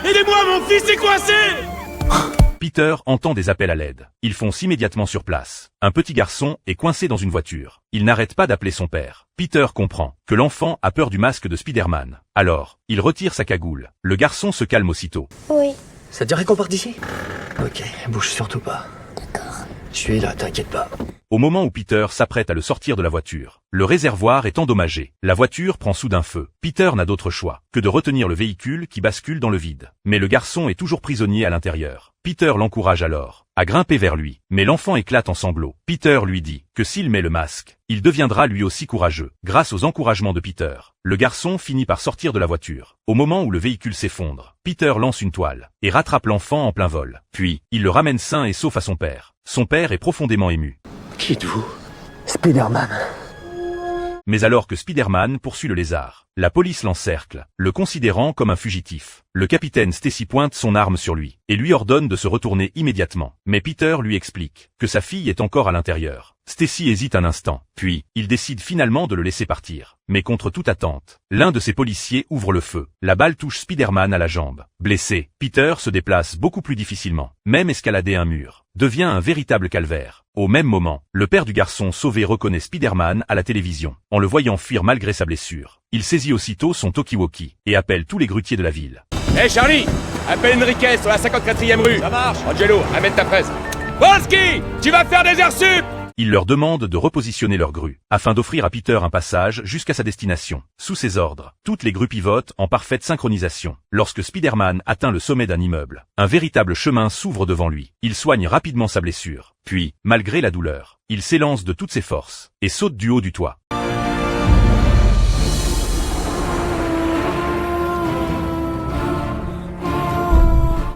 Aidez-moi, mon fils est coincé! Peter entend des appels à l'aide. Il fonce immédiatement sur place. Un petit garçon est coincé dans une voiture. Il n'arrête pas d'appeler son père. Peter comprend que l'enfant a peur du masque de Spider-Man. Alors, il retire sa cagoule. Le garçon se calme aussitôt. Oui. Ça te dirait qu'on parte d'ici? Ok, bouge surtout pas. D'accord. Je suis là, t'inquiète pas. Au moment où Peter s'apprête à le sortir de la voiture, le réservoir est endommagé. La voiture prend soudain feu. Peter n'a d'autre choix que de retenir le véhicule qui bascule dans le vide. Mais le garçon est toujours prisonnier à l'intérieur. Peter l'encourage alors à grimper vers lui, mais l'enfant éclate en sanglots. Peter lui dit que s'il met le masque, il deviendra lui aussi courageux. Grâce aux encouragements de Peter, le garçon finit par sortir de la voiture. Au moment où le véhicule s'effondre, Peter lance une toile et rattrape l'enfant en plein vol. Puis, il le ramène sain et sauf à son père. Son père est profondément ému. Qui êtes-vous? Spider-Man. Mais alors que Spider-Man poursuit le lézard, la police l'encercle, le considérant comme un fugitif. Le capitaine Stacy pointe son arme sur lui et lui ordonne de se retourner immédiatement. Mais Peter lui explique que sa fille est encore à l'intérieur. Stacy hésite un instant, puis il décide finalement de le laisser partir. Mais contre toute attente, l'un de ses policiers ouvre le feu. La balle touche Spider-Man à la jambe. Blessé, Peter se déplace beaucoup plus difficilement. Même escalader un mur devient un véritable calvaire. Au même moment, le père du garçon sauvé reconnaît Spider-Man à la télévision. En le voyant fuir malgré sa blessure, il saisit aussitôt son talkie-walkie et appelle tous les grutiers de la ville. Hé Charlie, appelle Enriquez sur la 54e rue. Ça marche. Angelo, amène ta fraise. Wolski, tu vas faire des heures sup! Il leur demande de repositionner leur grue, afin d'offrir à Peter un passage jusqu'à sa destination. Sous ses ordres, toutes les grues pivotent en parfaite synchronisation. Lorsque Spider-Man atteint le sommet d'un immeuble, un véritable chemin s'ouvre devant lui. Il soigne rapidement sa blessure. Puis, malgré la douleur, il s'élance de toutes ses forces et saute du haut du toit.